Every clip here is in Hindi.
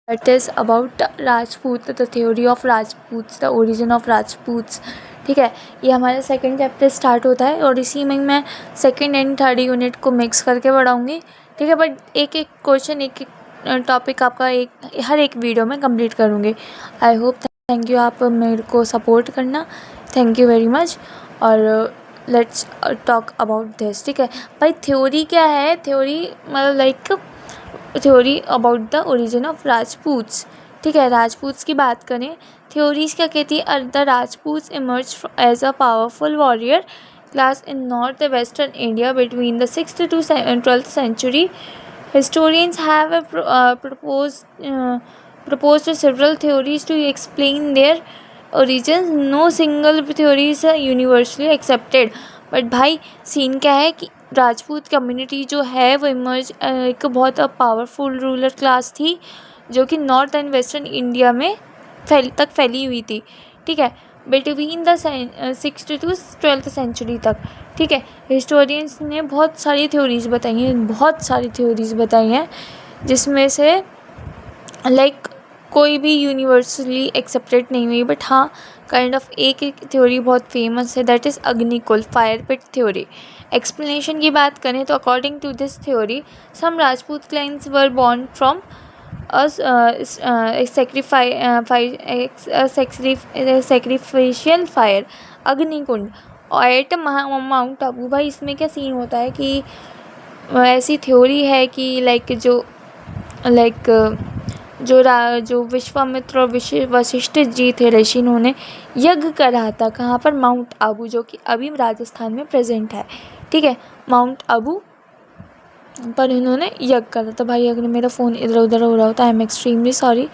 That is about Rajput, the theory of Rajput, the origin of Rajputs. ठीक है, ये हमारा सेकंड चैप्टर स्टार्ट होता है और इसी में मैं सेकंड एंड थर्ड यूनिट को मिक्स करके पढ़ाऊँगी। ठीक है, बट एक एक क्वेश्चन, एक एक टॉपिक आपका हर एक वीडियो में कंप्लीट करूँगी। आई होप, थैंक यू, आप मेरे को सपोर्ट करना, थैंक यू वेरी मच। और लेट्स टॉक अबाउट दिस। ठीक है भाई, थ्योरी क्या है? थ्योरी मतलब like theory about the origin of Rajputs. ठीक है, राजपूत्स की बात करें, थ्योरीज क्या कहती है? The Rajputs emerge as a powerful warrior class in north western India between the 6th to 12th century. Historians have proposed several theories to explain their origins. No single theory is universally accepted. But भाई सीन क्या है कि राजपूत कम्युनिटी जो है वो इमर्ज एक बहुत पावरफुल रूलर क्लास थी जो कि नॉर्थ एंड वेस्टर्न इंडिया में फैली हुई थी। ठीक है, between the 6th to 12th century तक। ठीक है, हिस्टोरियंस ने बहुत सारी थ्योरीज बताई हैं जिसमें से लाइक कोई भी यूनिवर्सली एक्सेप्टेड नहीं हुई, बट हाँ काइंड ऑफ एक थ्योरी बहुत फेमस है, that is Agnikul fire pit theory. Explanation की बात करें तो according to this theory some Rajput clients were born from sacrificial fire, Agnikund at mount Abu. भाई इसमें क्या सीन होता है कि ऐसी थ्योरी है कि जो विश्वामित्र और वशिष्ठ जी थे ऋषि, उन्होंने यज्ञ करा था कहाँ पर? माउंट आबू, जो कि अभी राजस्थान में प्रेजेंट है। ठीक है, माउंट आबू पर इन्होंने यज्ञ करा था। भाई अगर मेरा फ़ोन इधर उधर हो रहा होता है, I am extremely sorry.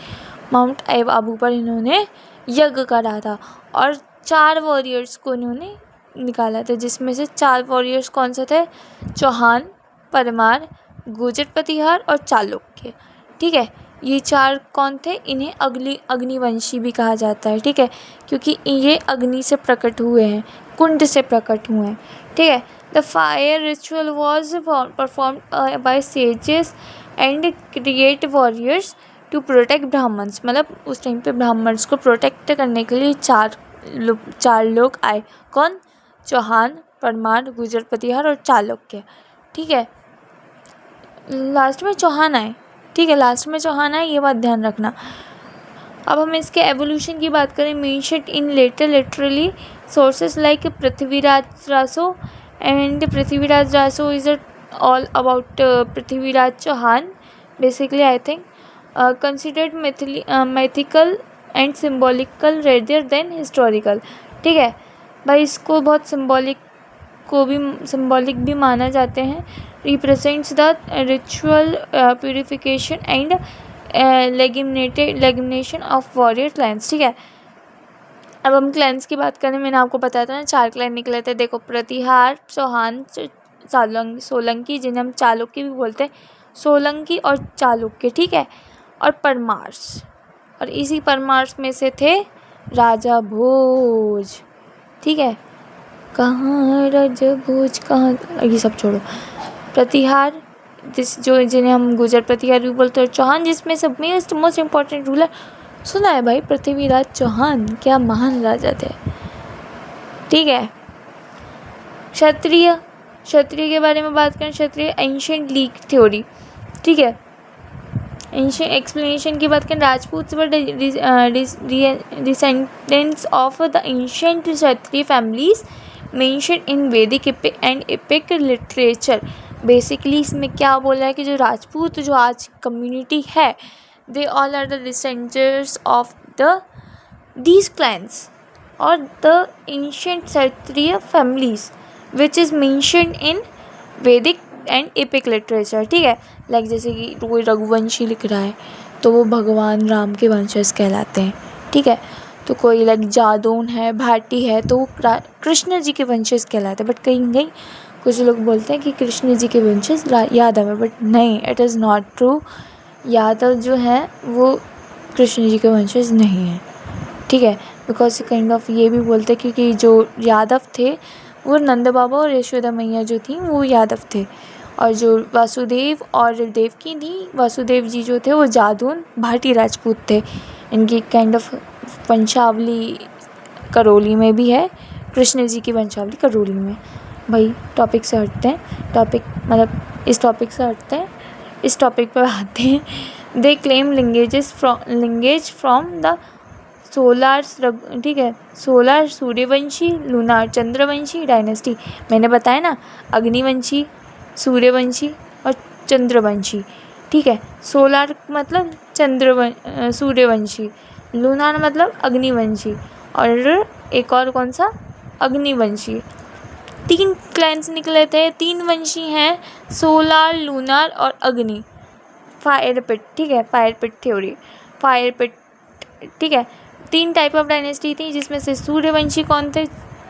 Mount Abu पर इन्होंने यज्ञ करा था और 4 वॉरियर्स को इन्होंने निकाला था, जिसमें से 4 वॉरियर्स कौन से थे? चौहान, परमार, गुर्जर प्रतिहार और चालुक्य। ठीक है, ये 4 कौन थे? इन्हें अग्निवंशी भी कहा जाता है। ठीक है, क्योंकि ये अग्नि से प्रकट हुए हैं, कुंड से प्रकट हुए हैं। ठीक है, the fire ritual was performed by sages and create warriors to protect Brahmins. मतलब उस टाइम पे ब्राह्मण्स को प्रोटेक्ट करने के लिए चार लोग आए। कौन? चौहान, परमार, गुर्जर प्रतिहार और चालुक्य। ठीक है, लास्ट में चौहान आए। ठीक है, लास्ट में चौहान आए, ये बात ध्यान रखना। अब हम इसके एवोल्यूशन की बात करें, mentioned in later literally sources like Prithviraj Raso and Prithviraj Raso is all about Prithviraj Chauhan basically, I think considered mythical and symbolical rather than historical. ठीक है भाई, इसको बहुत सिम्बॉलिक भी माना जाते हैं। Represents the ritual purification and legitimation of warrior clans. ठीक है, अब हम क्लैंस की बात करें, मैंने आपको बताया था ना 4 क्लैन निकले थे। देखो, प्रतिहार, चौहान, सोलंकी, जिन्हें हम चालुक्य भी बोलते हैं, सोलंकी और चालुक्य। ठीक है, और परमार्स, और इसी परमार्स में से थे राजा भोज। ठीक है, कहाँ राजा भोज, कहाँ, ये सब छोड़ो। प्रतिहार जिन्हें हम गुर्जर प्रतिहार भी बोलते हैं, और चौहान जिसमें सब मोस्ट इम्पॉर्टेंट रूलर सुना है भाई, पृथ्वीराज चौहान, क्या महान राजा थे। ठीक है, क्षत्रिय के बारे में बात करें, क्षत्रिय एंशिएंट लीग थ्योरी। ठीक है, एंशिएंट एक्सप्लेनेशन की बात करें, Rajput were descendants of the ancient Kshatriya families mentioned in Vedic and epic literature. Basically इसमें क्या बोला है कि जो राजपूत जो आज कम्युनिटी है, they all are the descendants of these clans or the ancient Kshatriya families which is mentioned in Vedic and epic literature। ठीक है, लाइक जैसे कि कोई रघुवंशी लिख रहा है तो वो भगवान राम के वंशज कहलाते हैं। ठीक है, तो कोई लाइक जादौन है, भाटी है, तो वो कृष्ण जी के वंशज कहलाते हैं। बट कहीं कुछ लोग बोलते हैं कि कृष्ण जी के वंशज यादव है, बट नहीं, it is not true. Yadav जो हैं वो कृष्ण जी के वंशज नहीं हैं। ठीक है, बिकॉज काइंड ऑफ ये भी बोलते हैं क्योंकि जो यादव थे वो नंद बाबा और यशोदा मैया जो थी वो यादव थे, और जो वासुदेव और देवकी थी, वासुदेव जी जो थे वो जादून भाटी राजपूत थे। इनकी काइंड ऑफ वंशावली करौली में भी है, कृष्ण जी की वंशावली करौली में। भाई टॉपिक से हटते हैं, टॉपिक मतलब इस टॉपिक से हटते हैं, इस टॉपिक पर आते हैं। They claim lineage from the solar, ठीक है, solar Suryavanshi, lunar Chandravanshi dynasty. मैंने बताया ना, अग्निवंशी, सूर्यवंशी और चंद्रवंशी, ठीक है। सोलार मतलब सूर्यवंशी, लूनार मतलब अग्निवंशी, और एक और कौन सा, अग्निवंशी। 3 क्लैंस निकले थे, 3 वंशी हैं, सोलार, लूनार और अग्नि। फायर पिट, ठीक है, फायर पिट थ्योरी, फायर पिट, ठीक है। 3 टाइप ऑफ डायनेस्टी थी, जिसमें से सूर्यवंशी कौन थे,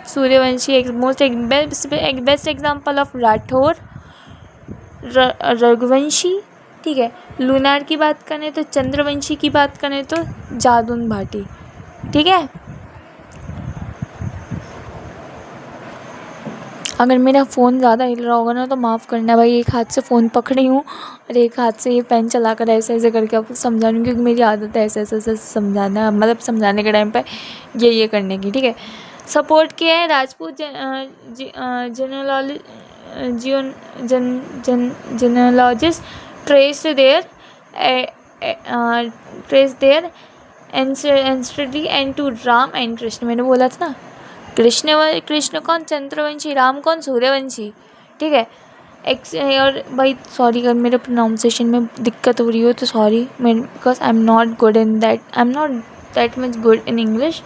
सूर्यवंशी एक best example of Rathore, Raghuvanshi, ठीक है। लूनार की बात करें तो चंद्रवंशी की बात करें तो जादून भाटी, ठीक है। अगर मेरा फ़ोन ज़्यादा हिल रहा होगा ना तो माफ़ करना भाई, एक हाथ से फ़ोन पकड़ी हूँ और एक हाथ से ये पेन चला कर ऐसे ऐसे करके आपको समझा रही हूँ, क्योंकि मेरी आदत है ऐसे ऐसे ऐसे समझाना, मतलब समझाने के टाइम पे ये करने की, ठीक है। सपोर्ट किया है Rajput genealogist trace their ancestry and to Ram and Krishna. मैंने बोला था ना, कृष्ण कौन, चंद्रवंशी, राम कौन, सूर्यवंशी, ठीक है। और भाई सॉरी अगर मेरे प्रोनाउंसिएशन में दिक्कत हो रही हो तो sorry, because I am not good in that, I am not that much good in English.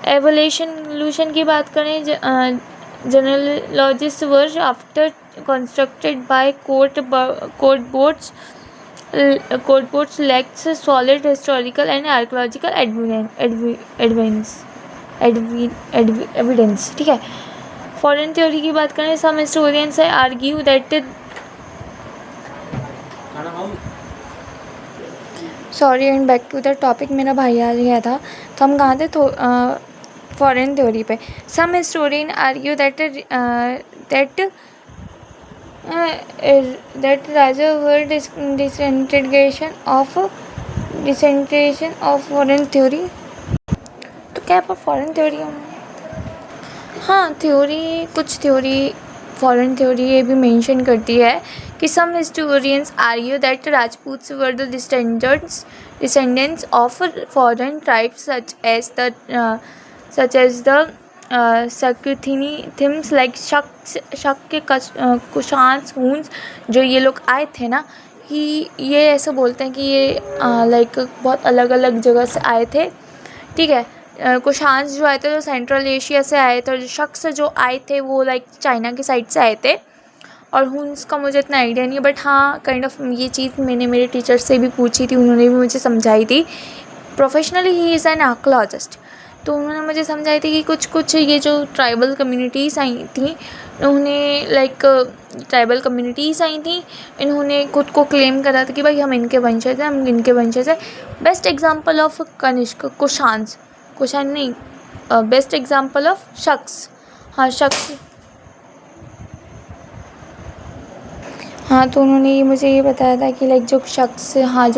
Evolution की बात करें, genealogist were after constructed by court bards lacks solid historical and archaeological evidence, ठीक है। फॉरेन थ्योरी की बात करें, some historians argue that, sorry and back to the topic, मेरा भाई आ गया था तो हम कहाँ थे, तो फॉरेन थ्योरी पे। Some historian argue that Raja were disintegration of foreign theory, तो क्या पर फॉरेन थ्योरी हाँ, कुछ थ्योरी फॉरेन थ्योरी ये भी मेंशन करती है कि some historians argue that Rajputs were the descendants of foreign tribes such as the Sakuthims, like शक के कुशांस, हून्स, जो ये लोग आए थे ना, कि ये ऐसे बोलते हैं कि ये लाइक बहुत अलग अलग जगह से आए थे, ठीक है। कुशांस जो आए थे तो सेंट्रल एशिया से आए थे, और शख्स जो आए थे वो लाइक चाइना की साइड से आए थे। और हुन्स का मुझे इतना आइडिया नहीं है, बट हाँ काइंड ऑफ ये चीज़ मैंने मेरे टीचर से भी पूछी थी, उन्होंने भी मुझे समझाई थी। Professionally he is an archaeologist, तो उन्होंने मुझे समझाई थी कि कुछ ये जो ट्राइबल कम्युनिटीज़ आई थी, इन्होंने खुद को क्लेम करा था कि भाई हम इनके वंशज हैं, best example of Kanishka, Kushan नहीं, बेस्ट एग्जाम्पल ऑफ शख्स, हाँ, तो उन्होंने ये मुझे ये बताया था कि लाइक जो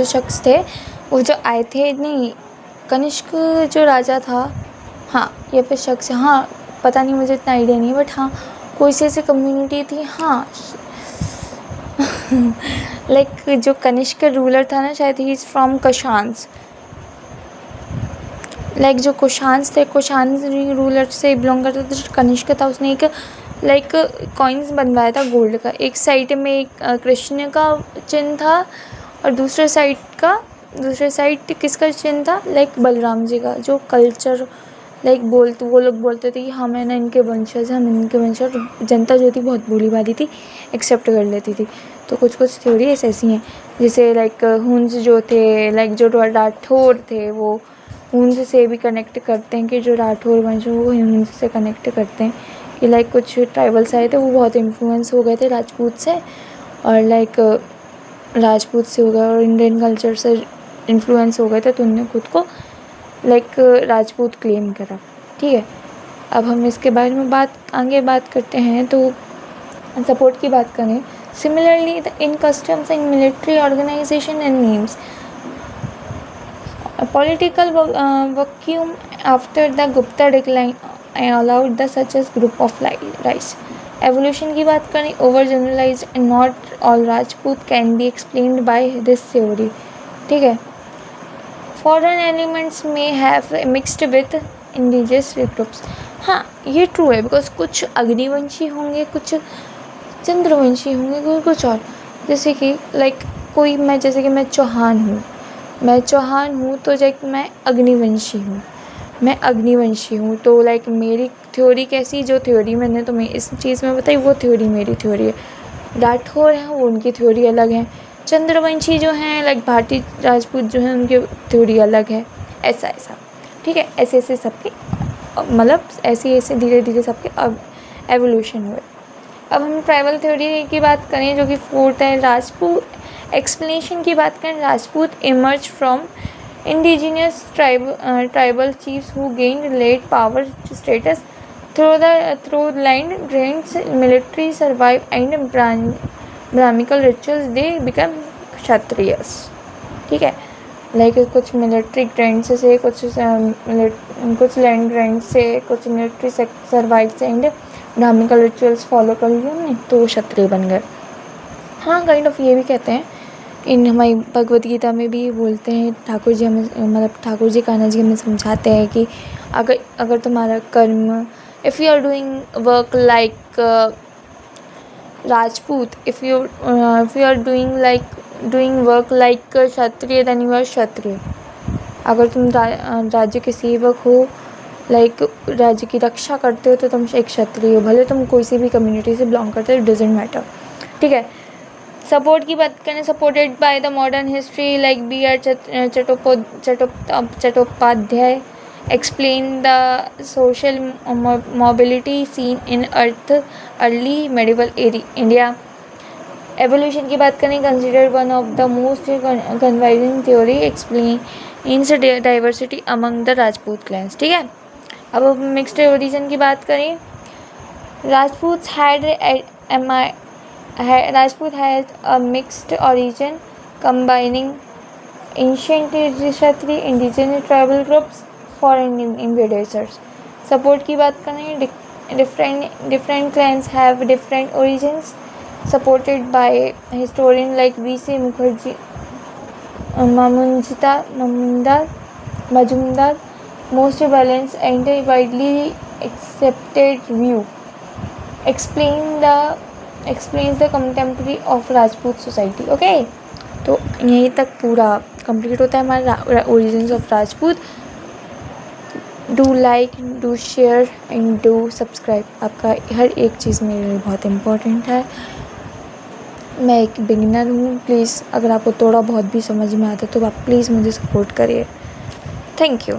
शख्स थे वो जो आए थे, नहीं कनिष्क जो राजा था, हाँ, या फिर शख्स, हाँ पता नहीं, मुझे इतना आइडिया नहीं, बट हाँ कोई सी ऐसी कम्युनिटी थी, हाँ लाइक जो कनिष्क रूलर था ना, शायद he is from Kushans, like जो कुशान्स थे, कुशान्स रूलर से बिलोंग करता था। जो कनिष्क था उसने एक लाइक कॉइन्स बनवाया था गोल्ड का, एक साइड में एक कृष्ण का चिन्ह था और दूसरे साइड किसका चिन्ह था, लाइक बलराम जी का। जो कल्चर लाइक वो लोग बोलते थे कि हम है ना इनके वंशज, जनता जो थी बहुत भोली भाली थी, एक्सेप्ट कर लेती थी। तो कुछ थ्योरी ऐसी हैं, जैसे लाइक हुन्स जो थे, लाइक जो राठौर थे, वो हुन्स से भी कनेक्ट करते हैं, कि जो राठौर वंश वो हुन्स से कनेक्ट करते हैं, कि लाइक कुछ ट्राइबल्स आए थे वो बहुत इन्फ्लुएंस हो गए थे राजपूत से, और लाइक राजपूत से हो गए और इंडियन कल्चर से इन्फ्लुएंस हो गए थे, तो उन्होंने खुद को लाइक राजपूत क्लेम करा, ठीक है। अब हम इसके बारे में आगे बात करते हैं। तो सपोर्ट की बात करें, similarly in customs and military organisation and names a political vacuum after the Gupta decline allowed the such as group of rise. Evolution की बात करें, overgeneralized and not all Rajput can be explained by this theory. ठीक है. Foreign elements may have mixed with indigenous groups. हाँ, ये ट्रू है, बिकॉज कुछ अग्निवंशी होंगे, कुछ चंद्रवंशी होंगे, कोई कुछ और. जैसे कि जैसे कि मैं चौहान हूँ तो मैं अग्निवंशी हूँ तो मेरी थ्योरी कैसी, जो थ्योरी मैंने तुम्हें इस चीज़ में बताई वो थ्योरी मेरी थ्योरी है. राठौर हैं वो, उनकी थ्योरी अलग है. चंद्रवंशी जो हैं भारतीय राजपूत जो हैं उनकी थ्योरी अलग है. ऐसा ठीक है. ऐसे सबके ऐसे धीरे धीरे सबके अब एवोल्यूशन हुए. अब हम ट्राइबल थ्योरी की बात करें जो कि फोर्थ है. राजपूत एक्सप्लेनेशन की बात करें, Rajput emerge from indigenous tribal chiefs who gained late power status through land grants, military survive and brahminical rituals. They become kshatriyas. ठीक है. कुछ मिलिट्री ग्रांट्स से, कुछ लैंड ग्रांट्स से, कुछ मिलिट्री सर्वाइव से एंड ब्राह्मणिकल रिचुअल्स फॉलो कर लिए हमने तो क्षत्रिय बन गए. हाँ, काइंड ऑफ ये भी कहते हैं. इन हमारी भगवद गीता में भी बोलते हैं, ठाकुर जी कान्हा जी हमें समझाते हैं कि अगर तुम्हारा कर्म, if you are doing work like Rajput, if you are doing work like Kshatriya, then you are Kshatriya. अगर तुम राज्य के सेवक हो, राज्य की रक्षा करते हो तो तुम एक क्षत्रिय हो, भले तुम कोई सी भी कम्युनिटी से बिलोंग करते हो, इट डजेंट मैटर. ठीक है. सपोर्ट की बात करें, supported by the modern history B.R. Chattopadhyay explain the social mobility seen in early medieval India. Evolution की बात करें, consider one of the most converging theory explains diversity among the Rajput clans. ठीक है. अब मिक्स्ड ओरिजिन की बात करें, Rajputs had a mixed origin combining ancient Kshatriya, indigenous tribal groups, foreign invaders. Support की बात करें, different clans have different origins, supported by historian like V.C. Mukherjee, Majumdar, most balanced and widely accepted view explains the contemporary of Rajput society. Okay, तो यहीं तक पूरा कंप्लीट होता है हमारा origins of Rajput. Do like, do share and do subscribe. आपका हर एक चीज़ मेरे लिए बहुत इम्पोर्टेंट है. मैं एक बिगिनर हूँ. प्लीज़ अगर आपको थोड़ा बहुत भी समझ में आता है तो आप प्लीज़ मुझे सपोर्ट करिए. Thank you.